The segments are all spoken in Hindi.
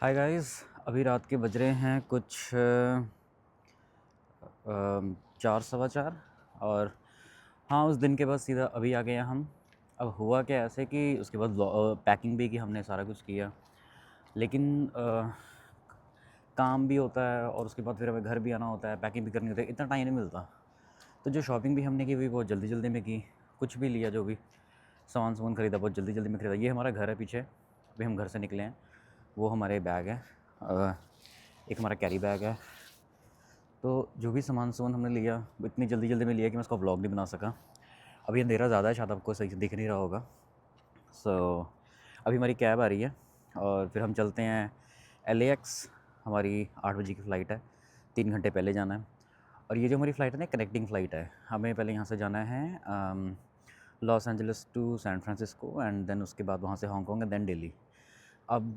हाय गाइस, अभी रात के बज रहे हैं कुछ 4 सवा 4। और हाँ, उस दिन के बाद सीधा अभी आ गए हैं हम। अब हुआ क्या ऐसे कि उसके बाद पैकिंग भी की हमने, सारा कुछ किया। लेकिन काम भी होता है और उसके बाद फिर हमें घर भी आना होता है, पैकिंग भी करनी होती है, इतना टाइम नहीं मिलता। तो जो शॉपिंग भी हमने की हुई बहुत जल्दी जल्दी में की। कुछ भी लिया, जो भी सामान सामान ख़रीदा बहुत जल्दी जल्दी में ख़रीदा। ये हमारा घर है पीछे, अभी हम घर से निकले हैं। वो हमारे बैग है, एक हमारा कैरी बैग है। तो जो भी सामान हमने लिया वो इतनी जल्दी जल्दी में लिया कि मैं उसका व्लॉग नहीं बना सका। अभी अंधेरा ज़्यादा है, शायद आपको सही से दिख नहीं रहा होगा। सो अभी हमारी कैब आ रही है और फिर हम चलते हैं LAX। हमारी 8 बजे की फ़्लाइट है, 3 घंटे पहले जाना है। और ये जो हमारी फ़्लाइट है ना, कनेक्टिंग फ़्लाइट है। हमें पहले यहाँ से जाना है Los Angeles to San Francisco, and then उसके बाद वहाँ से हांगकॉन्ग एंड देन दिल्ली। अब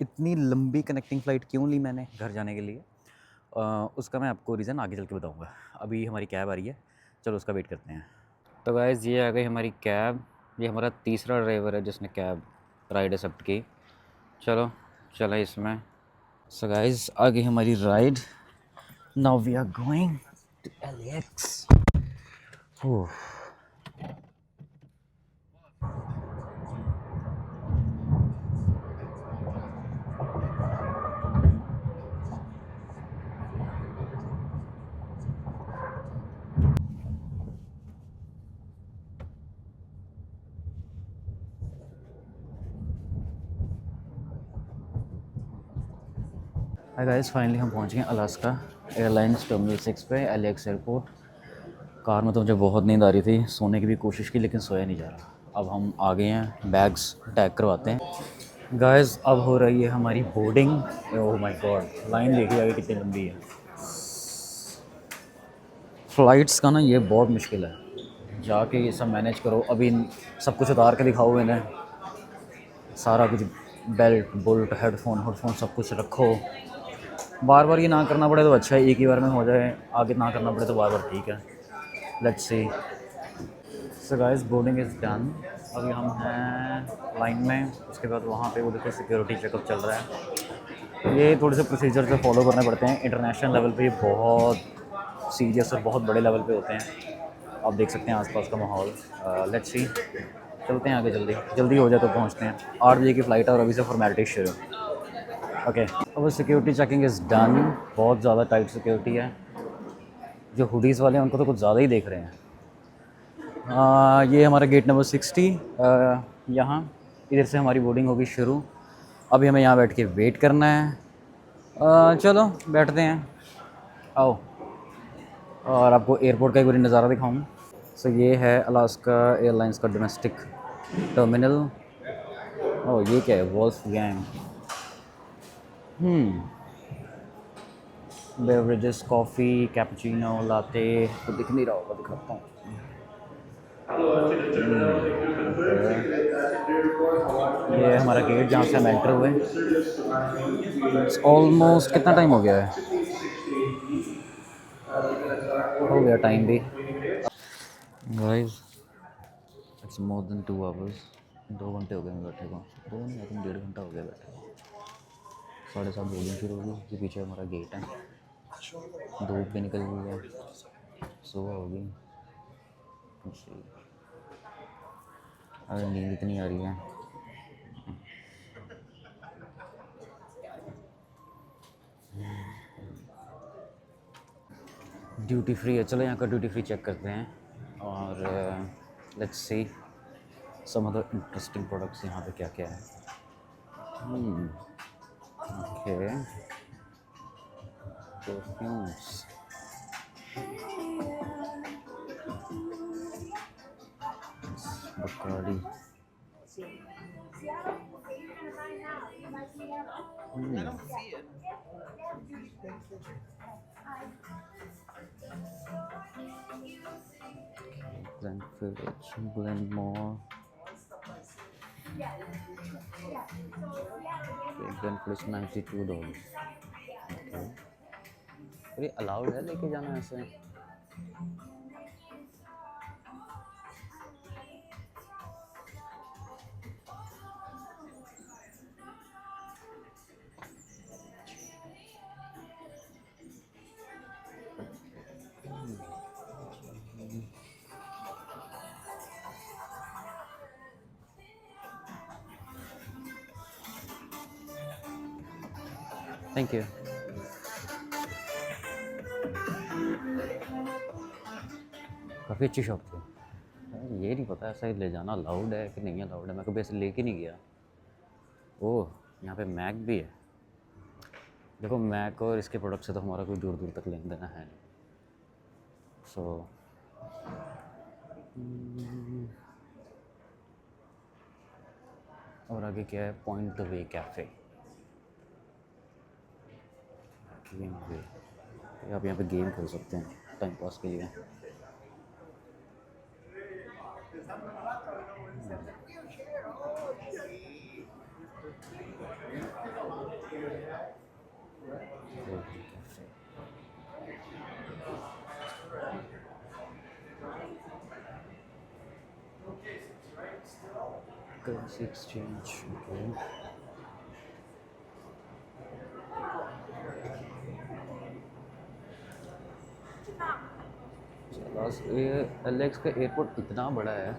इतनी लंबी कनेक्टिंग फ़्लाइट क्यों ली मैंने घर जाने के लिए, उसका मैं आपको रीज़न आगे चल के बताऊँगा। अभी हमारी कैब आ रही है, चलो उसका वेट करते हैं। तो गाइज़, ये आ गई हमारी कैब। ये हमारा तीसरा ड्राइवर है जिसने कैब राइड एक्सेप्ट की। चलो चला इसमें। सो गाइज़, आ गई हमारी ride. Now we are going to LAX। Oh, hi guys, finally हम पहुंच गए अलास्का एयरलाइंस टर्मिनल 6 पे, LAX एयरपोर्ट। कार में तो मुझे बहुत नींद आ रही थी, सोने की भी कोशिश की लेकिन सोया नहीं जा रहा। अब हम आ गए हैं, बैग्स टैग करवाते हैं। गाइस, अब हो रही है हमारी boarding. Oh my God, line देखिए आगे कितनी लंबी है। फ़्लाइट्स का ना ये बहुत मुश्किल है, जाके ये सब मैनेज करो। अभी सब कुछ उतार के दिखाओ इन्हें, सारा कुछ, बेल्ट बोल्ट हेडफोन हेडफोन सब कुछ रखो। बार बार ये ना करना पड़े तो अच्छा है, एक ही बार में हो जाए। आगे ना करना पड़े तो बार बार ठीक है। Let's see. So guys, boarding is done. अभी हम हैं लाइन में। उसके बाद वहाँ पे वो देखो सिक्योरिटी चेकअप चल रहा है। ये थोड़े से प्रोसीजर से फॉलो करने पड़ते हैं। इंटरनेशनल लेवल पे ये बहुत सीरियस और बहुत बड़े लेवल पे होते हैं। आप देख सकते हैं आसपास का माहौल। लेट्स सी, चलते हैं आगे। जल्दी जल्दी हो जाए तो पहुँचते हैं। 8 बजे की फ़्लाइट है और अभी से फॉर्मेलिटी शुरू। ओके, अब सिक्योरिटी चेकिंग इज़ डन। बहुत ज़्यादा टाइट सिक्योरिटी है। जो हुडीज़ वाले हैं उनको तो कुछ ज़्यादा ही देख रहे हैं। ये हमारा गेट नंबर 60। यहाँ इधर से हमारी बोर्डिंग होगी शुरू। अभी हमें यहाँ बैठ के वेट करना है। चलो बैठते हैं, आओ। और आपको एयरपोर्ट का एक बार नज़ारा दिखाऊँ। सो ये है अलास्का एयरलाइंस का डोमेस्टिक टर्मिनल। ओह, ये क्या है, Wolfgang. Beverages, coffee, cappuccino, latte. तो दिख नहीं रहा होगा, दिखाता हूँ। ये हमारा गेट जहाँ से हम एंटर हुए। ऑलमोस्ट कितना टाइम हो गया है, हो गया टाइम भी। Guys, it's more than 2 hours. 2 घंटे हो गए मैं बैठे को। दो नहीं, आई थिंक 1.5 घंटा हो गया बैठे को। 7:30 बोर्डिंग शुरू होगी। उसके पीछे हमारा गेट है। धूप भी निकल गई है, सुबह होगी। अगर नींद इतनी आ रही है। ड्यूटी फ्री है, चलो यहाँ का ड्यूटी फ्री चेक करते हैं। और let's see some other interesting products यहाँ पे क्या क्या है। Okay, perfumes, Bacardi. Glenfiddich, Glenmore, Glenfiddich $92। Okay, अरे अलाउड है लेके जाना ऐसे? Thank you. काफ़ी अच्छी शॉप थी। ये नहीं पता ऐसा ले जाना अलाउड है कि नहीं अलाउड है, मैं कभी ऐसे लेके नहीं गया। ओह, यहाँ पे मैक भी है। देखो मैक और इसके प्रोडक्ट से तो हमारा कोई दूर दूर तक लेन देना है नहीं। सो और आगे क्या है, Point the Way Cafe, Game Way. आप यहाँ पे गेम खेल सकते हैं टाइम पास के लिए। करेंसी एक्सचेंज, ये एलेक्स का एयरपोर्ट इतना बड़ा है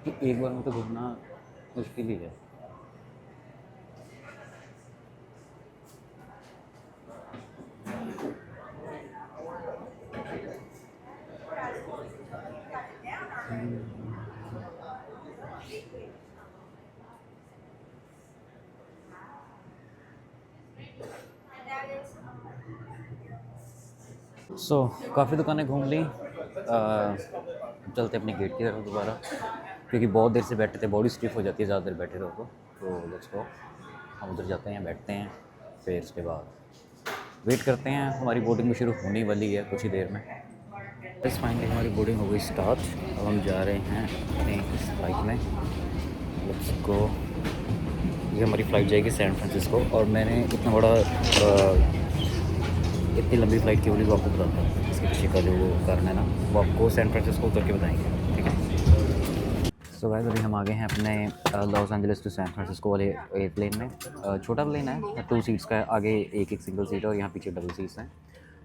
कि एक बार में तो घूमना मुश्किल ही है। काफ़ी दुकानें घूम ली। चलते अपने गेट की तरफ दोबारा, क्योंकि बहुत देर से बैठे थे, बॉडी स्टिफ हो जाती है ज़्यादा देर बैठे रहो तो लेट्स गो। हम उधर जाते हैं, बैठते हैं, फिर उसके बाद वेट करते हैं। हमारी बोर्डिंग भी शुरू होने वाली है कुछ ही देर में। बस फाइनली हमारी बोर्डिंग हो गई स्टार्ट। अब हम जा रहे हैं अपने इस फ्लाइट में, लेट्स गो। ये हमारी फ़्लाइट जाएगी सैन फ्रांसिस्को, और मैंने इतना बड़ा इतनी लंबी फ़्लाइट क्यों नहीं वो आपको बताता हूँ। इसके पीछे का जो कारण है ना, वो आपको सैन फ्रांसिस्को उतर के बताएंगे, ठीक है। सो गाइस, अभी हम आ गए हैं अपने Los Angeles to San Francisco वाले एयरप्लेन में। छोटा प्लेन है, 2 सीट्स का है, आगे एक सिंगल सीट है और यहाँ पीछे डबल सीट्स हैं।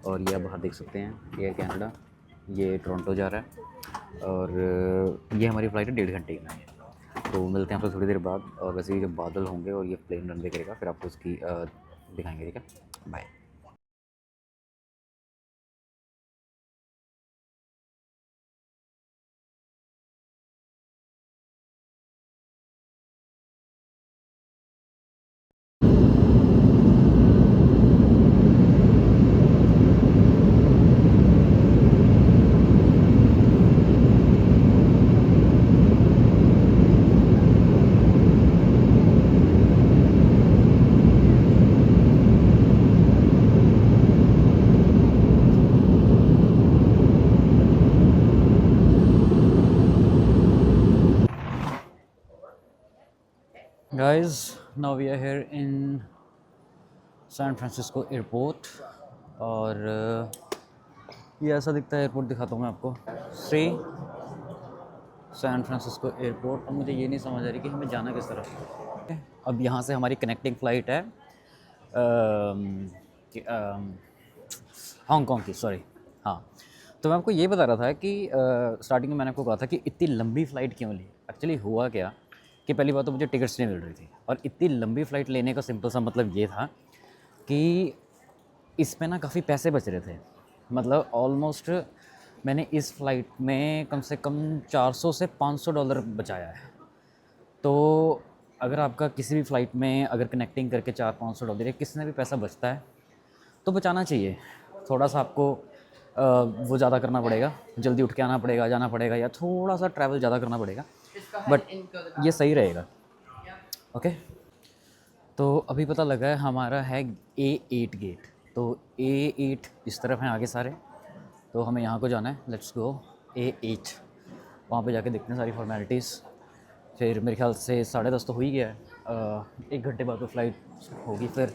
और ये आप बाहर देख सकते हैं, एयर कैनेडा, ये टोरंटो जा रहा है, और ये हमारी फ़्लाइट है 1.5 घंटे में। तो मिलते हैं आपसे थोड़ी देर बाद, और वैसे ही जब बादल होंगे और ये प्लेन रनवे करेगा फिर आपको उसकी दिखाएंगे, ठीक है। Bye. Guys, now we are here in San Francisco airport, और ये ऐसा दिखता है एयरपोर्ट। दिखाता हूँ मैं आपको, सी सैन फ्रांसिस्को एयरपोर्ट। अब मुझे ये नहीं समझ आ रही कि हमें जाना किस तरफ। अब यहाँ से हमारी कनेक्टिंग फ़्लाइट है हांगकॉन्ग की, सॉरी। हाँ, तो मैं आपको ये बता रहा था कि स्टार्टिंग में मैंने आपको कहा था कि इतनी लंबी फ़्लाइट क्यों ली। एक्चुअली हुआ क्या कि पहली बात तो मुझे टिकट्स नहीं मिल रही थी, और इतनी लंबी फ़्लाइट लेने का सिंपल सा मतलब ये था कि इस पे ना काफ़ी पैसे बच रहे थे। मतलब ऑलमोस्ट मैंने इस फ़्लाइट में कम से कम $400 से $500 बचाया है। तो अगर आपका किसी भी फ़्लाइट में अगर कनेक्टिंग करके $400-500 या किसी में भी पैसा बचता है तो बचाना चाहिए। थोड़ा सा आपको वो ज़्यादा करना पड़ेगा, जल्दी उठ के आना पड़ेगा, जाना पड़ेगा, या थोड़ा सा ट्रैवल ज़्यादा करना पड़ेगा, बट ये सही रहेगा। ओके, तो अभी पता लगा है हमारा है A8 गेट। तो A8 इस तरफ हैं आगे सारे, तो हमें यहाँ को जाना है। Let's go A8। वहाँ पे जाके देखते हैं सारी फॉर्मेलिटीज़। फिर मेरे ख्याल से 10:30 तो हो ही गया है। 1 घंटे बाद तो फ़्लाइट होगी, फिर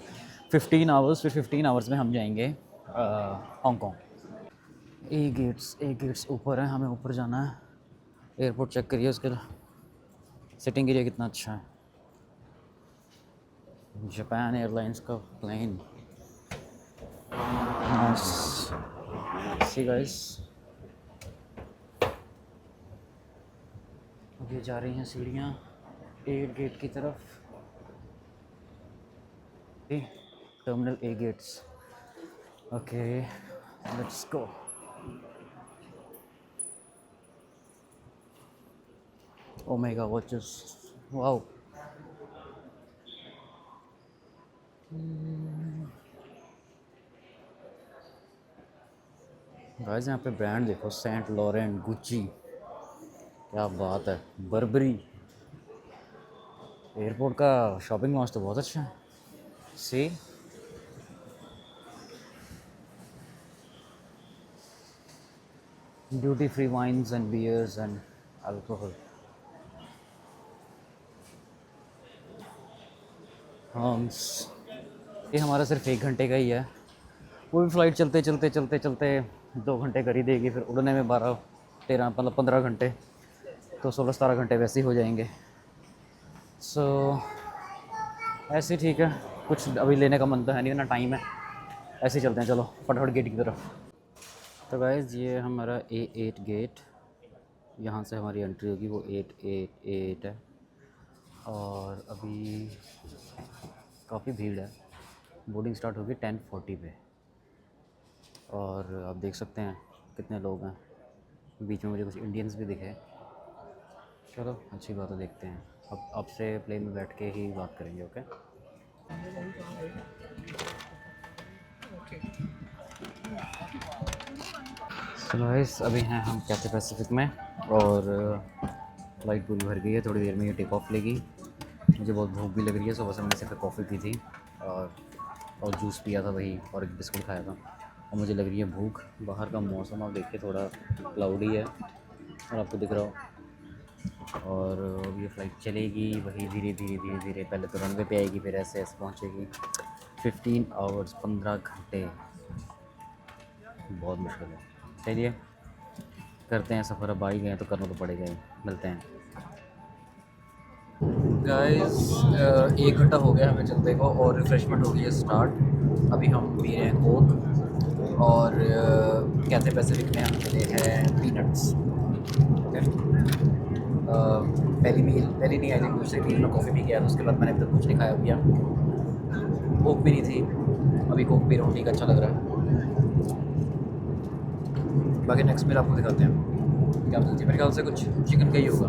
15 आवर्स, फिर 15 आवर्स में हम जाएंगे हांगकॉन्ग। ए गेट्स ऊपर है, हमें ऊपर जाना है। एयरपोर्ट चेक करिए, उसके सिटिंग एरिया कितना अच्छा है। जापान एयरलाइंस का प्लेन, सी गाइस। अब ये जा रही हैं सीढ़ियाँ 8 गेट की तरफ। Terminal A gates. Okay, let's go. Oh my god, what just wow. Guys यहाँ पे ब्रांड देखो, सेंट लॉरेंट, गुच्ची, क्या बात है, बर्बरी। एयरपोर्ट का शॉपिंग मॉल तो बहुत अच्छा है। See duty free wines and beers and alcohol. हाँ, ये हमारा सिर्फ 1 घंटे का ही है। वो भी फ़्लाइट चलते चलते चलते चलते 2 घंटे कर ही देगी, फिर उड़ने में 12-13 मतलब 15 घंटे, तो 16-17 घंटे वैसे ही हो जाएंगे। सो ऐसे ही ठीक है, कुछ अभी लेने का मन तो है नहीं, ना टाइम है, ऐसे ही चलते हैं। चलो फटाफट गेट की तरफ। तो गाइज़ ये हमारा A8 गेट, यहाँ से हमारी एंट्री होगी, वो 888 है। और अभी काफ़ी भीड़ है, बोर्डिंग स्टार्ट होगी 10:40 पे। और आप देख सकते हैं कितने लोग हैं, बीच में मुझे कुछ इंडियंस भी दिखे। चलो अच्छी बात है, देखते हैं। अब आपसे प्लेन में बैठ के ही बात करेंगे। ओके सो गाइस, अभी हैं हम कैथे पैसिफिक में और फ़्लाइट पूरी भर गई है, थोड़ी देर में ये टेक ऑफ लेगी। मुझे बहुत भूख भी लग रही है, सुबह से मैंने सिर्फ कॉफ़ी पी थी और जूस पिया था वही, और एक बिस्कुट खाया था, और मुझे लग रही है भूख। बाहर का मौसम आप देखिए, थोड़ा क्लाउडी है और आपको दिख रहा हो। और अब ये फ़्लाइट चलेगी वही धीरे धीरे धीरे धीरे, पहले तो रनवे पे आएगी, फिर ऐसे ऐसे पहुँचेगी। 15 आवर्स, 15 घंटे, बहुत मुश्किल है। चलिए करते हैं सफ़र, अब आ ही गए तो करना तो पड़ेगा ही। मिलते हैं गाइस। 1 घंटा हो गया हमें चलते को, और रिफ़्रेशमेंट हो गई है स्टार्ट। अभी हम पी रहे हैं कोक, और कैथे पैसिफिक में हम मिले हैं पीनट्स। ओके, पहली नहीं आई थी, दूसरी मील में कॉफ़ी पी के आया था, उसके बाद मैंने अभी तक कुछ नहीं खाया पिया। कोक भी नहीं थी, अभी कोक पी रहा हूँ, ठीक अच्छा लग रहा है। बाकी नेक्स्ट मील आपको दिखाते हैं क्या मिलती है। मेरे ख्याल से कुछ चिकन का ही होगा।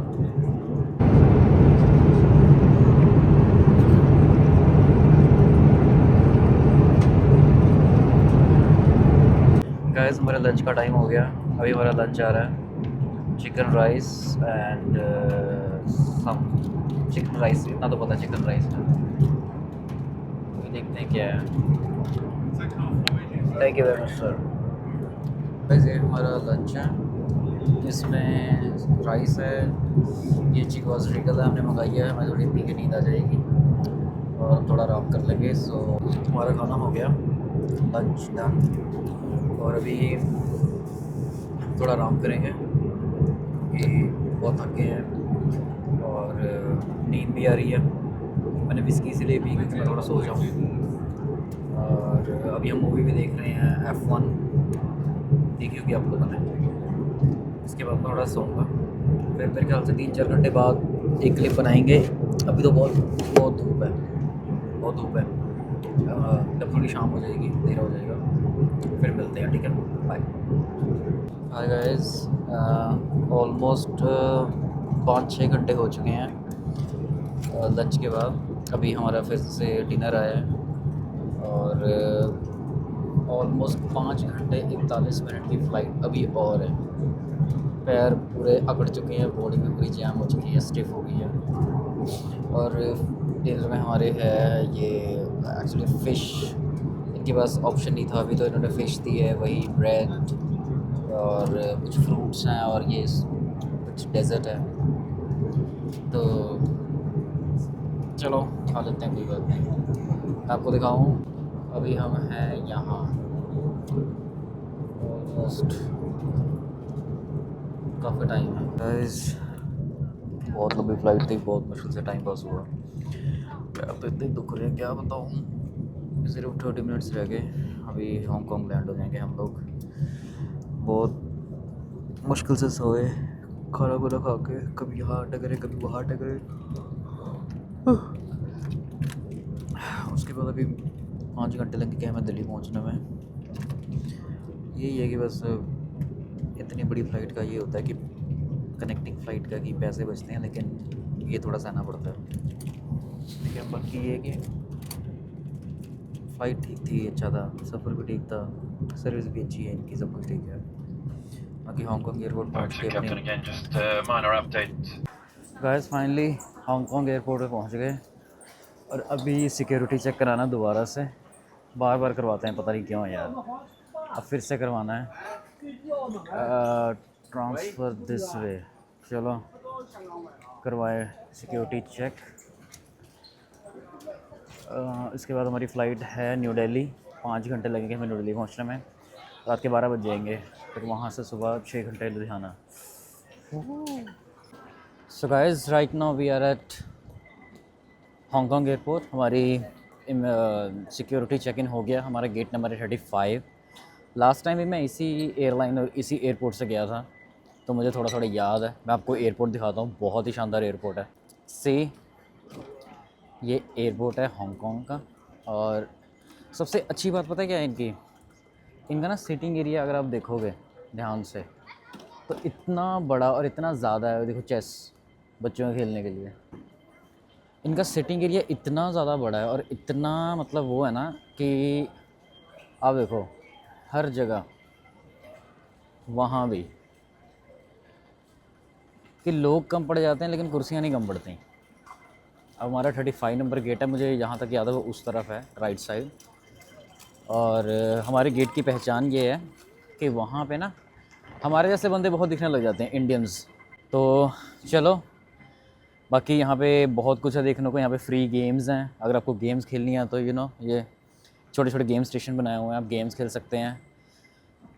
गाइस हमारा लंच का टाइम हो गया, अभी हमारा लंच आ रहा है। Chicken rice and some chicken rice, इतना तो पता है चिकन राइस है। देखते हैं क्या है। Thank you very much sir. वैसे हमारा लंच है, इसमें राइस है, ये चिकवास रिकल है हमने मंगाई है, हमें थोड़ी पी के नींद आ जाएगी और थोड़ा आराम कर लेंगे। सो हमारा खाना हो गया, लंच डन, और अभी थोड़ा आराम करेंगे क्योंकि बहुत थके हैं और नींद भी आ रही है। मैंने विस्की इसलिए पी क्योंकि मैं थोड़ा सो जाऊँ। और अभी हम मूवी भी देख रहे हैं F1, देखी होगी आपको पता है। इसके बाद थोड़ा सोऊंगा, फिर मेरे ख्याल से 3-4 घंटे बाद एक क्लिप बनाएंगे। अभी तो बहुत बहुत धूप है, बहुत धूप है। जब थोड़ी शाम हो जाएगी, अंधेरा हो जाएगा, फिर मिलते हैं, ठीक है, बाय। हाय गाइस, ऑलमोस्ट 5-6 घंटे हो चुके हैं लंच के बाद। अभी हमारा फिर से डिनर आया है और ऑलमोस्ट 5 घंटे 41 मिनट की फ़्लाइट अभी और है। पैर पूरे अकड़ चुके हैं, बॉडी भी पूरी जैम हो चुकी है, स्टिफ हो गई है। और डिनर में हमारे है ये एक्चुअली फ़िश, इनके पास ऑप्शन नहीं था, अभी तो इन्होंने फ़िश दी है, वही ब्रेड और कुछ फ्रूट्स हैं और ये कुछ डेज़र्ट है। तो चलो खा लेते हैं, कोई बात नहीं। आपको दिखाऊं, अभी हम हैं यहाँ, ऑलमोस्ट काफ़ी टाइम है गाइस। बहुत लंबी फ़्लाइट थी, बहुत मुश्किल से टाइम पास हुआ। पैर तो इतने दुख रहे हैं क्या बताऊँ। सिर्फ 30 मिनट्स रह गए, अभी हांगकॉन्ग लैंड हो जाएंगे हम लोग। बहुत मुश्किल से सोए, खाना वाना खा के, कभी यहाँ टकरे कभी वहाँ टकरे। उसके बाद अभी 5 घंटे लगेंगे हमें दिल्ली पहुंचने में। यही है कि बस इतनी बड़ी फ़्लाइट का ये होता है कि कनेक्टिंग फ़्लाइट का कि पैसे बचते हैं, लेकिन ये थोड़ा सहना पड़ता है। लेकिन बाकी ये है कि फ़्लाइट ठीक थी, अच्छा था, सफ़र भी ठीक था, सर्विस भी अच्छी है इनकी, सब कुछ ठीक है। बाकी हांगकॉन्ग एयरपोर्ट पहुँच के अपने गाइस फाइनली हांगकॉन्ग एयरपोर्ट पे पहुँच गए और अभी सिक्योरिटी चेक कराना दोबारा से, बार बार करवाते हैं, पता नहीं क्यों यार। अब फिर से करवाना है, ट्रांसफ़र दिस वे। चलो करवाए सिक्योरिटी चेक। इसके बाद हमारी फ़्लाइट है न्यू दिल्ली। 5 घंटे लगेंगे हमें न्यू दिल्ली पहुँचने में। रात के 12 बज जाएंगे, फिर वहाँ से सुबह 6 घंटे Ludhiana. So guys right now we are at Hong Kong airport. हमारी सिक्योरिटी चेक इन हो गया, हमारा गेट नंबर है 35। लास्ट टाइम भी मैं इसी एयरलाइन और इसी एयरपोर्ट से गया था, तो मुझे थोड़ा थोड़ा याद है। मैं आपको एयरपोर्ट दिखाता हूँ, बहुत ही शानदार एयरपोर्ट है। ये एयरपोर्ट है हांगकॉन्ग का। और सबसे अच्छी बात पता है क्या है इनका ना सीटिंग एरिया अगर आप देखोगे ध्यान से तो इतना बड़ा और इतना ज़्यादा है। देखो चेस बच्चों के खेलने के लिए इनका सिटिंग एरिया इतना ज़्यादा बड़ा है और इतना मतलब वो है ना कि आप देखो हर जगह वहाँ भी कि लोग कम पड़ जाते हैं लेकिन कुर्सियाँ नहीं कम पड़ती। अब हमारा 35 नंबर गेट है, मुझे यहाँ तक याद है वो उस तरफ है राइट साइड। और हमारे गेट की पहचान ये है कि वहाँ पे ना हमारे जैसे बंदे बहुत दिखने लग जाते हैं, इंडियंस। तो चलो बाकी यहाँ पे बहुत कुछ है देखने को। यहाँ पे फ्री गेम्स हैं, अगर आपको गेम्स खेलनी है तो ये छोटे छोटे गेम स्टेशन बनाए हुए हैं, आप गेम्स खेल सकते हैं।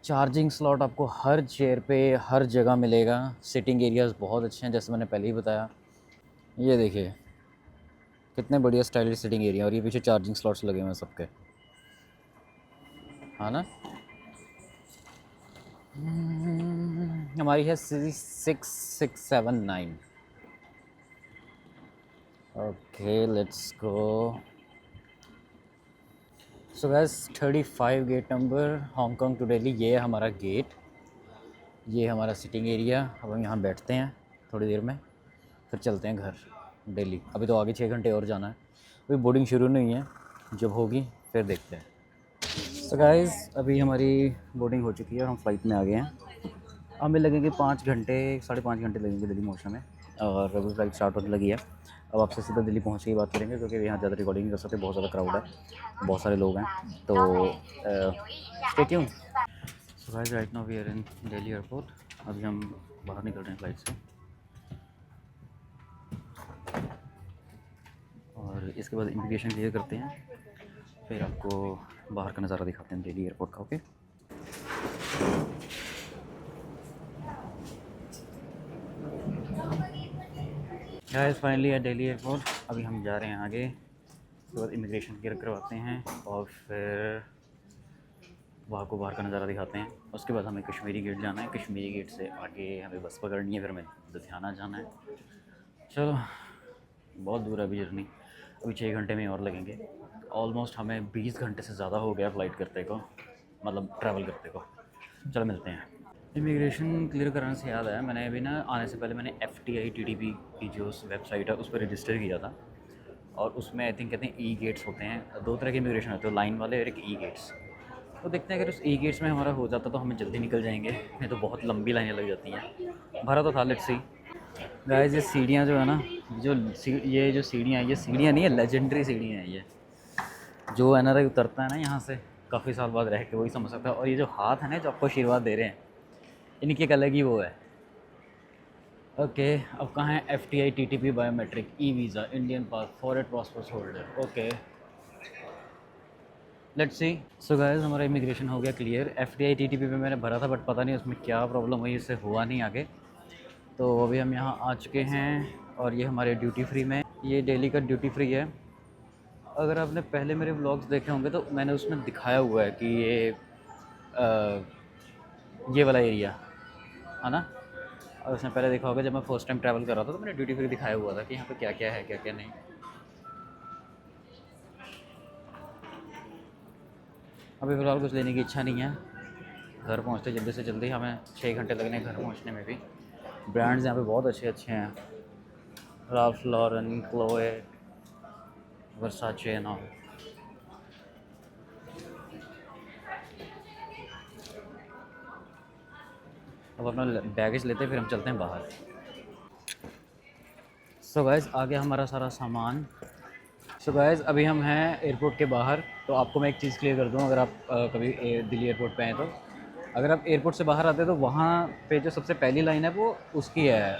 चार्जिंग स्लॉट आपको हर चेयर पे हर जगह मिलेगा। सिटिंग एरियाज़ बहुत अच्छे हैं जैसे मैंने पहले ही बताया। ये देखिए कितने बढ़िया स्टाइलिश सिटिंग एरिया, और ये पीछे चार्जिंग स्लॉट्स लगे हुए हैं सबके, हाँ ना। हमारी है C6679। Okay let's go. So guys 35 gate number Hong Kong to Delhi, ये है हमारा गेट, ये हमारा सिटिंग एरिया। अब हम यहाँ बैठते हैं थोड़ी देर में, फिर चलते हैं घर दिल्ली। अभी तो आगे 6 घंटे और जाना है, अभी बोर्डिंग शुरू नहीं है, जब होगी फिर देखते हैं। तो गाइस अभी हमारी बोर्डिंग हो चुकी है और हम फ्लाइट में आ गए हैं। हमें लगेंगे 5 घंटे 5.5 घंटे लगेंगे दिल्ली पहुँचने में, और अभी फ्लाइट स्टार्ट होने लगी है। अब आपसे सीधा दिल्ली पहुँच के ही बात करेंगे क्योंकि यहाँ ज़्यादा रिकॉर्डिंग नहीं कर सकते, बहुत ज़्यादा क्राउड है, बहुत सारे लोग हैं, तो stay tune. So guys right now we are in Delhi airport. अभी हम बाहर निकल रहे हैं फ्लाइट से, और इसके बाद इमिग्रेशन क्लियर करते हैं, फिर आपको बाहर का नज़ारा दिखाते हैं दिल्ली एयरपोर्ट का। ओके गाइस फाइनली है दिल्ली एयरपोर्ट। अभी हम जा रहे हैं आगे, उसके बाद इमिग्रेशन क्लियर करवाते हैं और फिर वहाँ को बाहर का नज़ारा दिखाते हैं। उसके बाद हमें कश्मीरी गेट जाना है, कश्मीरी गेट से आगे हमें बस पकड़नी है, फिर हमें लुधियाना जाना है। चलो बहुत दूर है अभी जर्नी, अभी 6 घंटे में और लगेंगे। ऑलमोस्ट हमें 20 घंटे से ज़्यादा हो गया फ़्लाइट करते को, मतलब ट्रैवल करते को। चलो मिलते हैं। इमिग्रेशन क्लियर कराने से याद आया, मैंने अभी ना आने से पहले मैंने FTI TTP की जो वेबसाइट है उस पर रजिस्टर किया था, और उसमें आई थिंक कहते हैं ई गेट्स होते हैं, 2 तरह के इमिग्रेशन होते हैं, लाइन वाले और एक ई गेट्स। तो देखते हैं अगर उस ई गेट्स में हमारा हो जाता तो हमें जल्दी निकल जाएंगे, नहीं तो बहुत लंबी लाइनें लग जाती हैं। भरा तो था, लेट्स सी। गाइस ये सीढ़ियाँ जो है ना, ये जो सीढ़ियाँ, ये सीढ़ियाँ नहीं है, लेजेंडरी सीढ़ियाँ हैं ये। जो NRI उतरता है ना यहाँ से काफ़ी साल बाद रह के, वही समझ सकता है। और ये जो हाथ है ना जो आपको आशीर्वाद दे रहे हैं, इनकी एक अलग ही वो है। ओके अब कहाँ है FTI TTP biometric e visa Indian pass foreign passport holder. Okay let's see. So guys हमारा इमिग्रेशन हो गया क्लियर। FTI TTP पे मैंने भरा था, बट पता नहीं उसमें क्या प्रॉब्लम हुई, इससे हुआ नहीं आगे। तो अभी हम यहाँ आ चुके हैं, और ये हमारे ड्यूटी फ्री में, ये दिल्ली का ड्यूटी फ्री है। अगर आपने पहले मेरे व्लॉग्स देखे होंगे तो मैंने उसमें दिखाया हुआ है कि ये वाला एरिया है ना। और उसने पहले देखा होगा जब मैं फर्स्ट टाइम ट्रैवल कर रहा था तो मैंने ड्यूटी फ्री दिखाया हुआ था कि यहाँ पे क्या क्या है क्या क्या नहीं। अभी फ़िलहाल कुछ लेने की इच्छा नहीं है। घर पहुंचते जल्दी से जल्दी, हमें 6 घंटे लगने घर पहुंचने में भी। ब्रांड्स यहाँ पे बहुत अच्छे अच्छे हैं, Ralph Lauren, Chloe, Versace and all. अब अपना बैगेज लेते हैं, फिर हम चलते हैं बाहर। सो गाइस आ गया हमारा सारा सामान। सो गाइस अभी हम हैं एयरपोर्ट के बाहर। तो आपको मैं एक चीज़ क्लियर कर दूं, अगर आप कभी दिल्ली एयरपोर्ट पे आए तो अगर आप एयरपोर्ट से बाहर आते हैं तो वहाँ पे जो सबसे पहली लाइन है वो उसकी है,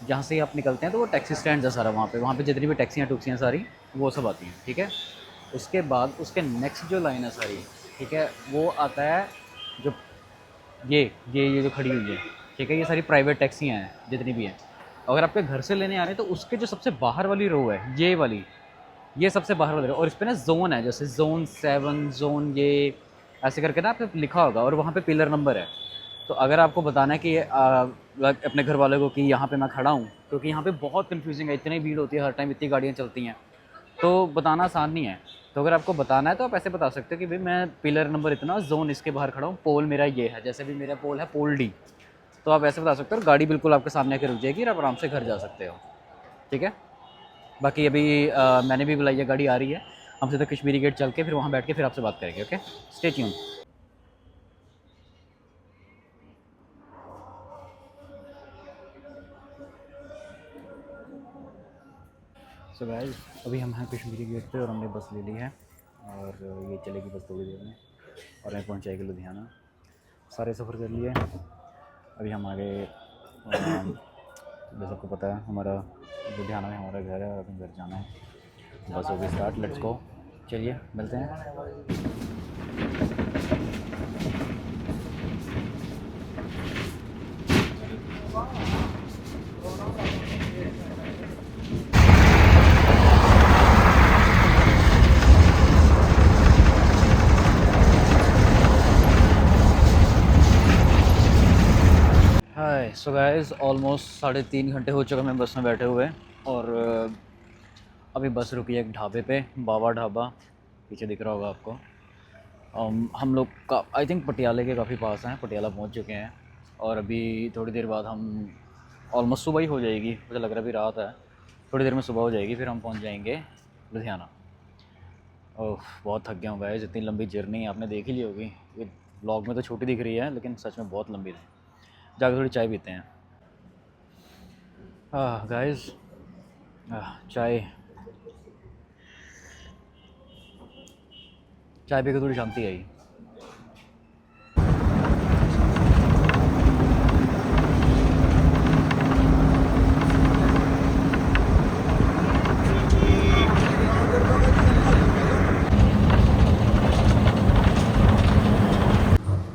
जहाँ से आप निकलते हैं तो वो टैक्सी स्टैंड है सारा, वहाँ पे जितनी भी टैक्सियाँ टुक्सियाँ सारी वो सब आती हैं, ठीक है। उसके बाद उसके नेक्स्ट जो लाइन है सारी, ठीक है, वो आता है जो ये जो खड़ी हुई है, ठीक है, ये सारी प्राइवेट टैक्सियाँ हैं जितनी भी हैं। अगर आपके घर से लेने आ रहे हैं तो उसके जो सबसे बाहर वाली रो है ये वाली, ये सबसे बाहर वाली रो, और इस पर ना जोन है, जैसे जोन 7 जोन ये ऐसे करके ना आप पे लिखा होगा, और वहाँ पे पिलर नंबर है। तो अगर आपको बताना है कि अपने घर वालों को कि यहाँ पे मैं खड़ा हूँ, क्योंकि यहाँ पे बहुत कन्फ्यूजिंग है, इतनी भीड़ होती है हर टाइम, इतनी गाड़ियाँ चलती हैं, तो बताना आसान नहीं है। तो अगर आपको बताना है तो आप ऐसे बता सकते हो कि भाई मैं पिलर नंबर इतना जोन इसके बाहर खड़ा हूँ, पोल मेरा ये है, जैसे भी मेरा पोल है पोल डी, तो आप ऐसे बता सकते हो, और गाड़ी बिल्कुल आपके सामने आके रुक जाएगी और आप आराम से घर जा सकते हो, ठीक है। बाकी अभी मैंने भी बुलाई है, गाड़ी आ रही है, हम सीधा कश्मीरी गेट चल के फिर वहाँ बैठ के फिर आपसे बात करेंगे, okay, stay tune. So guys अभी हम हैं कश्मीरी गेट पे और हमने बस ले ली है, और ये चलेगी बस थोड़ी देर में और हमें पहुँचाएगी लुधियाना। सारे सफ़र कर लिए, अभी हम आगे जैसे आपको पता है हमारा लुधियाना में हमारा घर है और अभी घर जाना है। बस होगी स्टार्ट, लेट्स गो, चलिए मिलते हैं। हाय सो गाइस ऑलमोस्ट 3.5 घंटे हो चुका मैं बस में बैठे हुए, और अभी बस रुकी है एक ढाबे पे, बाबा ढाबा, पीछे दिख रहा होगा आपको। हम लोग का आई थिंक पटियाले के काफ़ी पास हैं, पटियाला पहुंच चुके हैं, और अभी थोड़ी देर बाद हम ऑलमोस्ट सुबह ही हो जाएगी, मुझे लग रहा है अभी रात है, थोड़ी देर में सुबह हो जाएगी, फिर हम पहुंच जाएंगे लुधियाना। ओह बहुत थक गया हूँ गाइस, इतनी लंबी जर्नी आपने देख ही ली होगी, ये व्लॉग में तो छोटी दिख रही है लेकिन सच में बहुत लंबी थी। जाकर थोड़ी चाय पीते हैं। गाइस चाय चाय पी के थोड़ी शांति आई।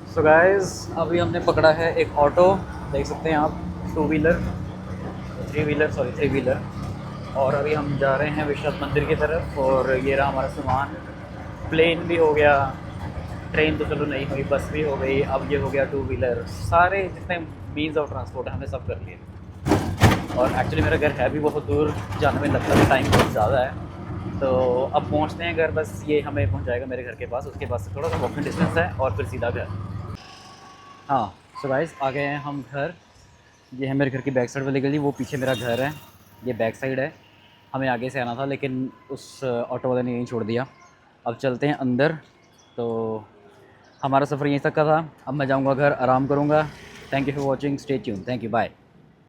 सो गाइस अभी हमने पकड़ा है एक ऑटो, देख सकते हैं आप, 2 व्हीलर 3 व्हीलर सॉरी 3 व्हीलर, और अभी हम जा रहे हैं विश्वनाथ मंदिर की तरफ। और ये रहा हमारा सामान, प्लेन भी हो गया, ट्रेन तो चलो नहीं हुई, बस भी हो गई, अब ये हो गया 2 व्हीलर, सारे जितने मीन्स ऑफ ट्रांसपोर्ट है हमने सब कर लिए। और एक्चुअली मेरा घर है भी बहुत दूर, जाने में लगता है टाइम बहुत ज़्यादा है, तो अब पहुंचते हैं घर, बस ये हमें पहुंचाएगा मेरे घर के पास, उसके पास से थोड़ा सा वॉकिंग डिस्टेंस है और फिर सीधा घर। हाँ सो गाइस आ गए हैं हम घर, ये है मेरे घर की बैक साइड वाली गली, वो पीछे मेरा घर है, ये बैक साइड है। हमें आगे से आना था लेकिन उस ऑटो वाले ने यहीं छोड़ दिया। अब चलते हैं अंदर। तो हमारा सफ़र यहीं तक का था, अब मैं जाऊंगा घर, आराम करूंगा। Thank you for watching, stay tune, thank you, bye.